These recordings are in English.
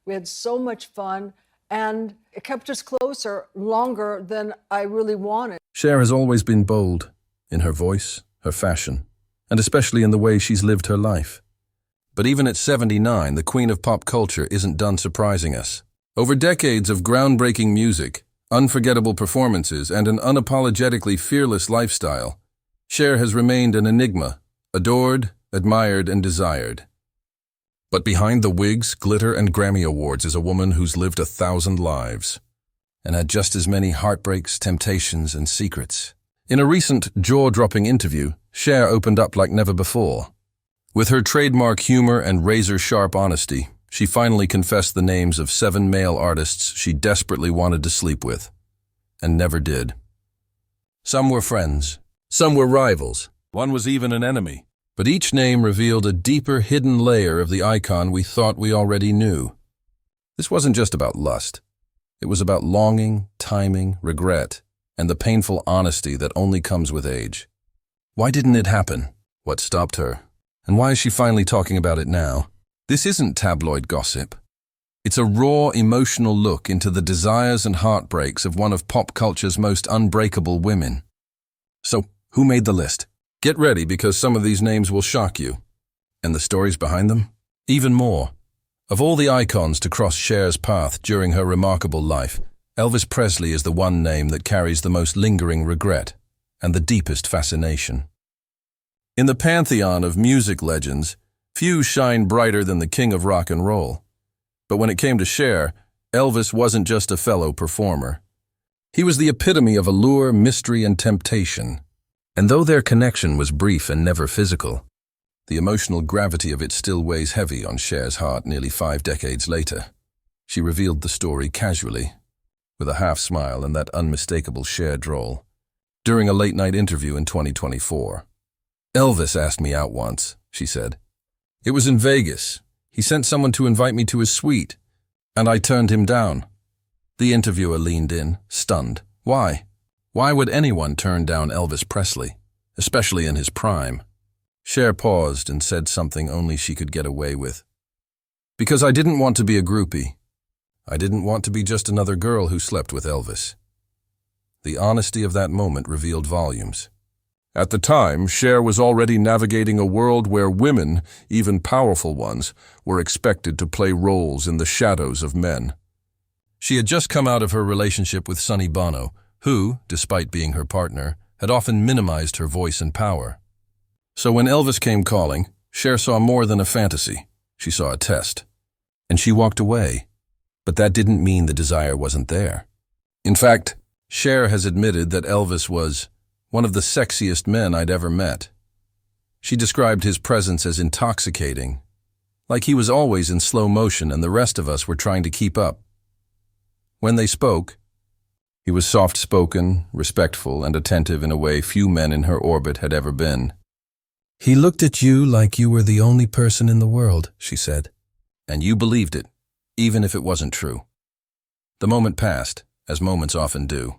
We had so much fun, and it kept us closer longer than I really wanted. Cher has always been bold in her voice, her fashion, and especially in the way she's lived her life. But even at 79, the queen of pop culture isn't done surprising us. Over decades of groundbreaking music, unforgettable performances, and an unapologetically fearless lifestyle, Cher has remained an enigma, adored, admired, and desired. But behind the wigs, glitter, and Grammy Awards is a woman who's lived 1,000 lives and had just as many heartbreaks, temptations, and secrets. In a recent jaw-dropping interview, Cher opened up like never before. With her trademark humor and razor-sharp honesty, she finally confessed the names of 7 male artists she desperately wanted to sleep with, and never did. Some were friends, some were rivals, one was even an enemy. But each name revealed a deeper, hidden layer of the icon we thought we already knew. This wasn't just about lust. It was about longing, timing, regret, and the painful honesty that only comes with age. Why didn't it happen? What stopped her? And why is she finally talking about it now? This isn't tabloid gossip. It's a raw, emotional look into the desires and heartbreaks of one of pop culture's most unbreakable women. So, who made the list? Get ready, because some of these names will shock you. And the stories behind them? Even more. Of all the icons to cross Cher's path during her remarkable life, Elvis Presley is the one name that carries the most lingering regret and the deepest fascination. In the pantheon of music legends, few shine brighter than the king of rock and roll. But when it came to Cher, Elvis wasn't just a fellow performer. He was the epitome of allure, mystery, and temptation. And though their connection was brief and never physical, the emotional gravity of it still weighs heavy on Cher's heart nearly 5 decades later. She revealed the story casually, with a half smile and that unmistakable Cher drawl, during a late-night interview in 2024. "Elvis asked me out once," she said. "It was in Vegas. He sent someone to invite me to his suite, and I turned him down." The interviewer leaned in, stunned. Why? Why would anyone turn down Elvis Presley, especially in his prime? Cher paused and said something only she could get away with. "Because I didn't want to be a groupie. I didn't want to be just another girl who slept with Elvis." The honesty of that moment revealed volumes. At the time, Cher was already navigating a world where women, even powerful ones, were expected to play roles in the shadows of men. She had just come out of her relationship with Sonny Bono, who, despite being her partner, had often minimized her voice and power. So when Elvis came calling, Cher saw more than a fantasy. She saw a test. And she walked away. But that didn't mean the desire wasn't there. In fact, Cher has admitted that Elvis was one of the sexiest men I'd ever met. She described his presence as intoxicating, like he was always in slow motion and the rest of us were trying to keep up. When they spoke, he was soft-spoken, respectful, and attentive in a way few men in her orbit had ever been. "He looked at you like you were the only person in the world," she said. "And you believed it, even if it wasn't true." The moment passed, as moments often do.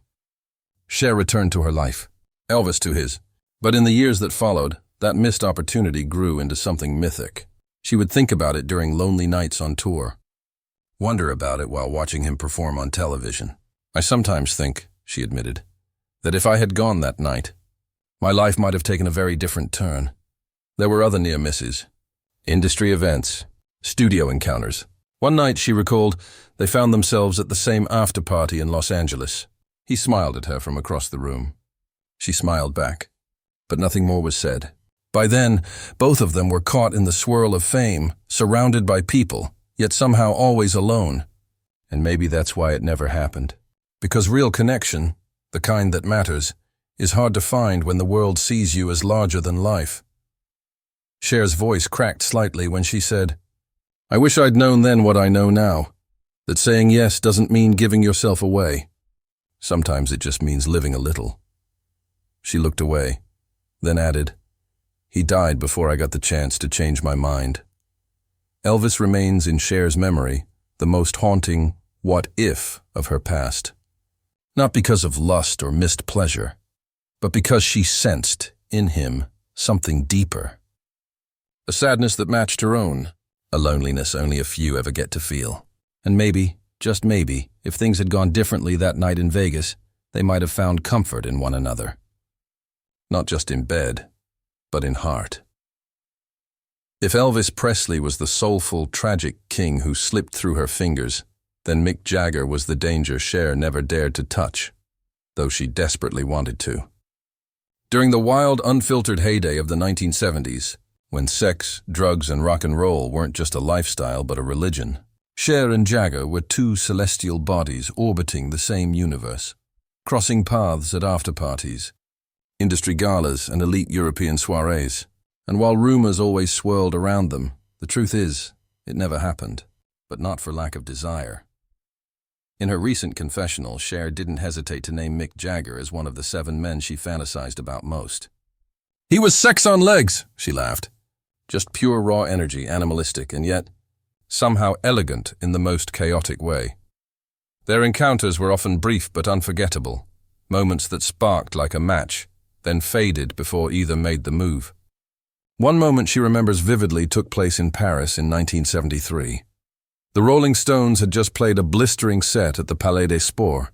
Cher returned to her life, Elvis to his. But in the years that followed, that missed opportunity grew into something mythic. She would think about it during lonely nights on tour, wonder about it while watching him perform on television. "I sometimes think," she admitted, "that if I had gone that night, my life might have taken a very different turn." There were other near misses. Industry events, studio encounters. One night, she recalled, they found themselves at the same after-party in Los Angeles. He smiled at her from across the room. She smiled back, but nothing more was said. By then, both of them were caught in the swirl of fame, surrounded by people, yet somehow always alone. And maybe that's why it never happened. Because real connection, the kind that matters, is hard to find when the world sees you as larger than life. Cher's voice cracked slightly when she said, "I wish I'd known then what I know now, that saying yes doesn't mean giving yourself away. Sometimes it just means living a little." She looked away, then added, "He died before I got the chance to change my mind." Elvis remains in Cher's memory the most haunting what-if of her past. Not because of lust or missed pleasure, but because she sensed, in him, something deeper. A sadness that matched her own, a loneliness only a few ever get to feel. And maybe, just maybe, if things had gone differently that night in Vegas, they might have found comfort in one another. Not just in bed, but in heart. If Elvis Presley was the soulful, tragic king who slipped through her fingers, then Mick Jagger was the danger Cher never dared to touch, though she desperately wanted to. During the wild, unfiltered heyday of the 1970s, when sex, drugs, and rock and roll weren't just a lifestyle but a religion, Cher and Jagger were two celestial bodies orbiting the same universe, crossing paths at after-parties, industry galas, and elite European soirees. And while rumors always swirled around them, the truth is, it never happened, but not for lack of desire. In her recent confessional, Cher didn't hesitate to name Mick Jagger as one of the 7 men she fantasized about most. "He was sex on legs," she laughed. Just pure raw energy, animalistic, and yet somehow elegant in the most chaotic way. Their encounters were often brief but unforgettable, moments that sparked like a match, then faded before either made the move. One moment she remembers vividly took place in Paris in 1973. The Rolling Stones had just played a blistering set at the Palais des Sports,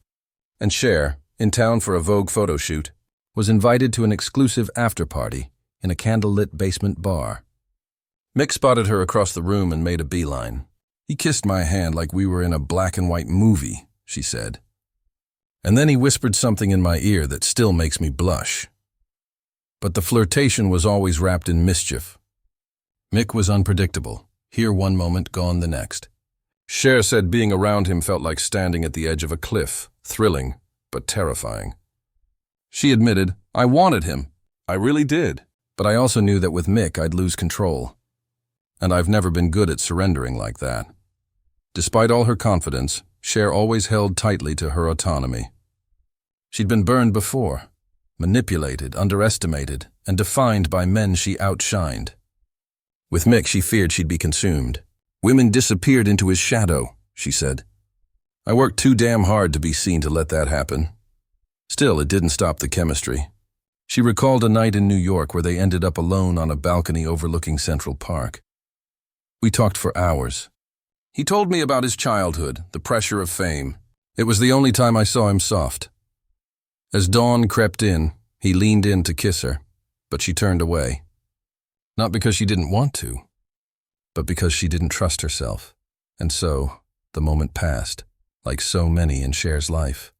and Cher, in town for a Vogue photo shoot, was invited to an exclusive after-party in a candlelit basement bar. Mick spotted her across the room and made a beeline. "He kissed my hand like we were in a black-and-white movie," she said. "And then he whispered something in my ear that still makes me blush." But the flirtation was always wrapped in mischief. Mick was unpredictable, here one moment, gone the next. Cher said being around him felt like standing at the edge of a cliff, thrilling, but terrifying. She admitted, "I wanted him. I really did. But I also knew that with Mick I'd lose control. And I've never been good at surrendering like that." Despite all her confidence, Cher always held tightly to her autonomy. She'd been burned before, manipulated, underestimated, and defined by men she outshined. With Mick, she feared she'd be consumed. "Women disappeared into his shadow," she said. "I worked too damn hard to be seen to let that happen." Still, it didn't stop the chemistry. She recalled a night in New York where they ended up alone on a balcony overlooking Central Park. "We talked for hours. He told me about his childhood, the pressure of fame. It was the only time I saw him soft. As dawn crept in, he leaned in to kiss her, but she turned away. Not because she didn't want to, but because she didn't trust herself. And so, the moment passed, like so many in Cher's life.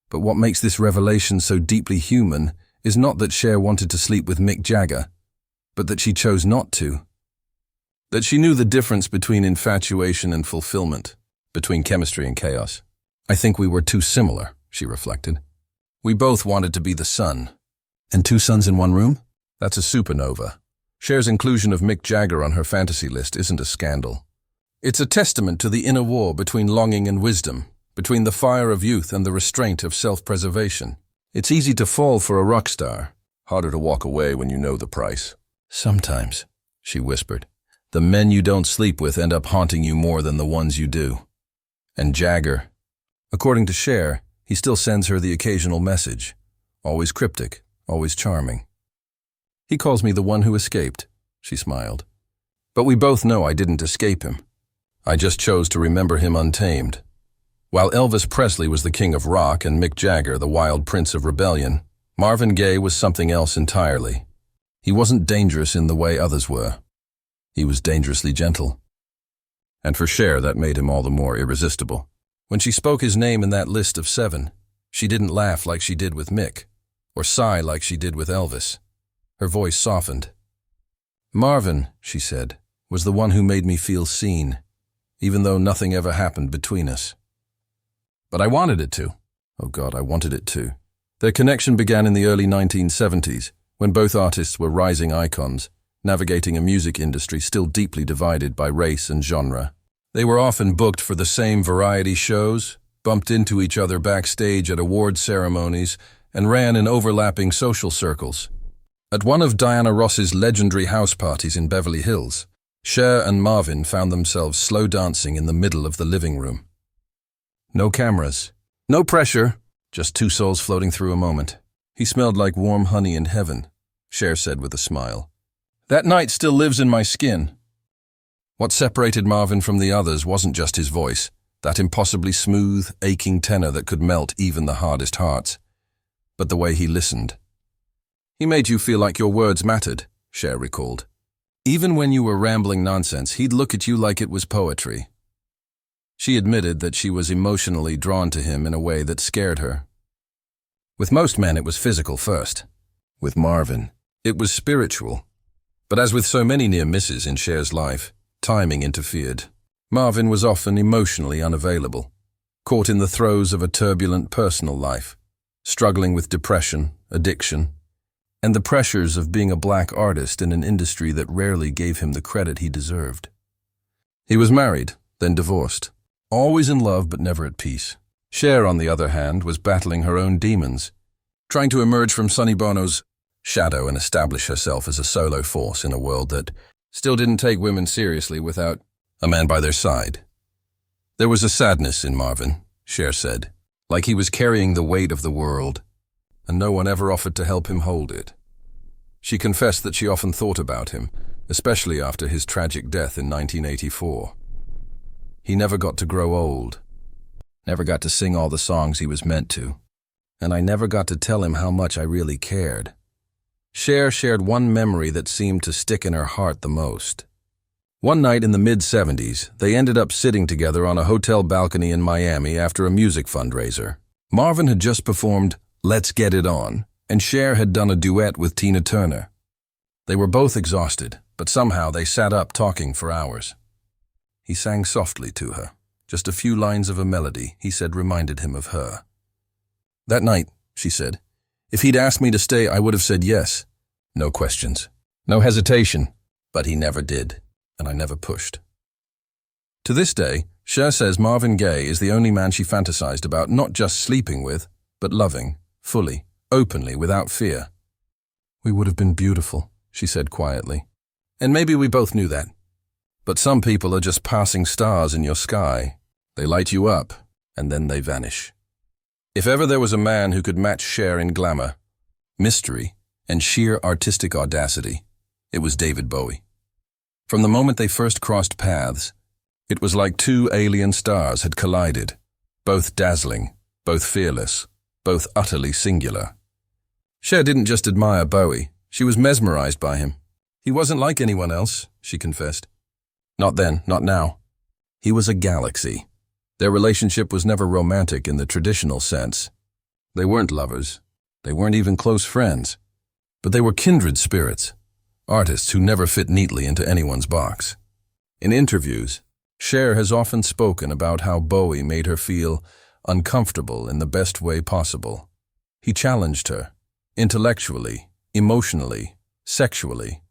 But what makes this revelation so deeply human is not that Cher wanted to sleep with Mick Jagger, but that she chose not to. That she knew the difference between infatuation and fulfillment, between chemistry and chaos. "I think we were too similar," she reflected. "We both wanted to be the sun." And 2 suns in one room? That's a supernova. Cher's inclusion of Mick Jagger on her fantasy list isn't a scandal. It's a testament to the inner war between longing and wisdom, between the fire of youth and the restraint of self-preservation. It's easy to fall for a rock star, harder to walk away when you know the price. "Sometimes," she whispered, "the men you don't sleep with end up haunting you more than the ones you do." And Jagger, according to Cher, he still sends her the occasional message, always cryptic, always charming. "He calls me the one who escaped," she smiled. "But we both know I didn't escape him. I just chose to remember him untamed." While Elvis Presley was the king of rock and Mick Jagger the wild prince of rebellion, Marvin Gaye was something else entirely. He wasn't dangerous in the way others were. He was dangerously gentle. And for Cher, that made him all the more irresistible. When she spoke his name in that list of 7, she didn't laugh like she did with Mick, or sigh like she did with Elvis. Her voice softened. "Marvin," she said, "was the one who made me feel seen, even though nothing ever happened between us. But I wanted it to. Oh God, I wanted it to." Their connection began in the early 1970s, when both artists were rising icons, navigating a music industry still deeply divided by race and genre. They were often booked for the same variety shows, bumped into each other backstage at award ceremonies, and ran in overlapping social circles. At one of Diana Ross's legendary house parties in Beverly Hills, Cher and Marvin found themselves slow dancing in the middle of the living room. No cameras, no pressure, just 2 souls floating through a moment. "He smelled like warm honey in heaven," Cher said with a smile. "That night still lives in my skin." What separated Marvin from the others wasn't just his voice, that impossibly smooth, aching tenor that could melt even the hardest hearts. But the way he listened. He made you feel like your words mattered, Cher recalled. Even when you were rambling nonsense, he'd look at you like it was poetry. She admitted that she was emotionally drawn to him in a way that scared her. With most men, it was physical first. With Marvin, it was spiritual. But as with so many near misses in Cher's life, timing interfered. Marvin was often emotionally unavailable, caught in the throes of a turbulent personal life, struggling with depression, addiction, and the pressures of being a black artist in an industry that rarely gave him the credit he deserved. He was married, then divorced, always in love but never at peace. Cher, on the other hand, was battling her own demons, trying to emerge from Sonny Bono's shadow and establish herself as a solo force in a world that still didn't take women seriously without a man by their side. There was a sadness in Marvin, Cher said, like he was carrying the weight of the world, and no one ever offered to help him hold it. She confessed that she often thought about him, especially after his tragic death in 1984. He never got to grow old, never got to sing all the songs he was meant to, and I never got to tell him how much I really cared. Cher shared one memory that seemed to stick in her heart the most. One night in the mid-70s, they ended up sitting together on a hotel balcony in Miami after a music fundraiser. Marvin had just performed Let's Get It On, and Cher had done a duet with Tina Turner. They were both exhausted, but somehow they sat up talking for hours. He sang softly to her. Just a few lines of a melody, he said, reminded him of her. That night, she said, if he'd asked me to stay, I would have said yes. No questions, no hesitation, but he never did, and I never pushed. To this day, Cher says Marvin Gaye is the only man she fantasized about not just sleeping with, but loving, fully, openly, without fear. We would have been beautiful, she said quietly. And maybe we both knew that. But some people are just passing stars in your sky. They light you up, and then they vanish. If ever there was a man who could match Cher in glamour, mystery, and sheer artistic audacity, it was David Bowie. From the moment they first crossed paths, it was like two alien stars had collided, both dazzling, both fearless, both utterly singular. Cher didn't just admire Bowie, she was mesmerized by him. He wasn't like anyone else, she confessed. Not then, not now. He was a galaxy. Their relationship was never romantic in the traditional sense. They weren't lovers. They weren't even close friends. But they were kindred spirits, artists who never fit neatly into anyone's box. In interviews, Cher has often spoken about how Bowie made her feel uncomfortable in the best way possible. He challenged her, intellectually, emotionally, sexually.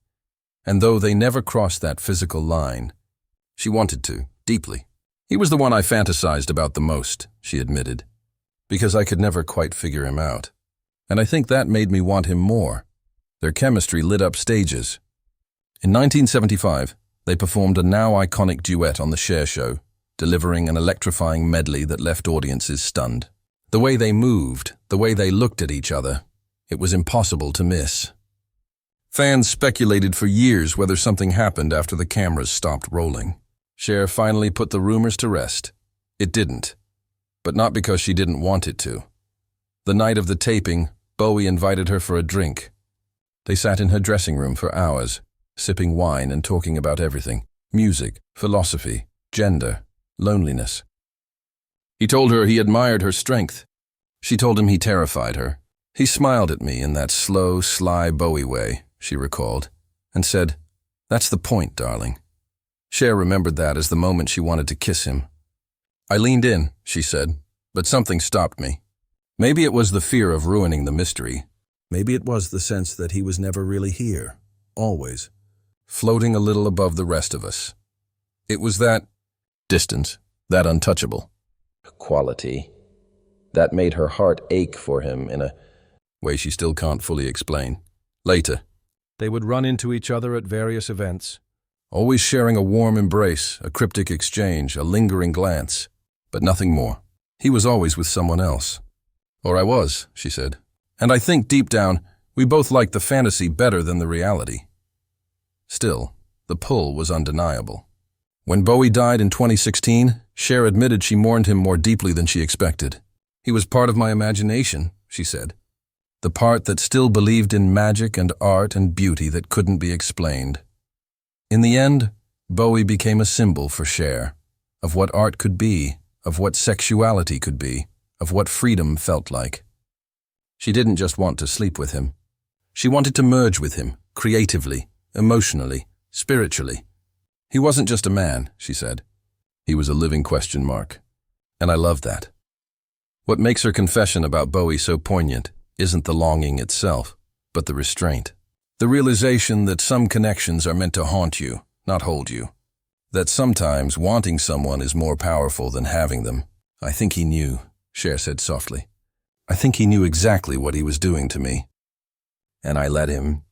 And though they never crossed that physical line, she wanted to, deeply. He was the one I fantasized about the most, she admitted, because I could never quite figure him out. And I think that made me want him more. Their chemistry lit up stages. In 1975, they performed a now iconic duet on The Cher Show, delivering an electrifying medley that left audiences stunned. The way they moved, the way they looked at each other, it was impossible to miss. Fans speculated for years whether something happened after the cameras stopped rolling. Cher finally put the rumors to rest. It didn't, but not because she didn't want it to. The night of the taping, Bowie invited her for a drink. They sat in her dressing room for hours, sipping wine and talking about everything: music, philosophy, gender, loneliness. He told her he admired her strength. She told him he terrified her. He smiled at me in that slow, sly Bowie way, she recalled, and said, "That's the point, darling." Cher remembered that as the moment she wanted to kiss him. I leaned in, she said, but something stopped me. Maybe it was the fear of ruining the mystery. Maybe it was the sense that he was never really here, always, floating a little above the rest of us. It was that distance, that untouchable quality, that made her heart ache for him in a way she still can't fully explain. Later, they would run into each other at various events, always sharing a warm embrace, a cryptic exchange, a lingering glance, but nothing more. He was always with someone else. Or I was, she said. And I think deep down, we both liked the fantasy better than the reality. Still, the pull was undeniable. When Bowie died in 2016, Cher admitted she mourned him more deeply than she expected. He was part of my imagination, she said. The part that still believed in magic and art and beauty that couldn't be explained. In the end, Bowie became a symbol for Cher, of what art could be, of what sexuality could be, of what freedom felt like. She didn't just want to sleep with him. She wanted to merge with him, creatively, emotionally, spiritually. He wasn't just a man, she said. He was a living question mark. And I loved that. What makes her confession about Bowie so poignant isn't the longing itself, but the restraint. The realization that some connections are meant to haunt you, not hold you. That sometimes wanting someone is more powerful than having them. I think he knew, Cher said softly. I think he knew exactly what he was doing to me. And I let him.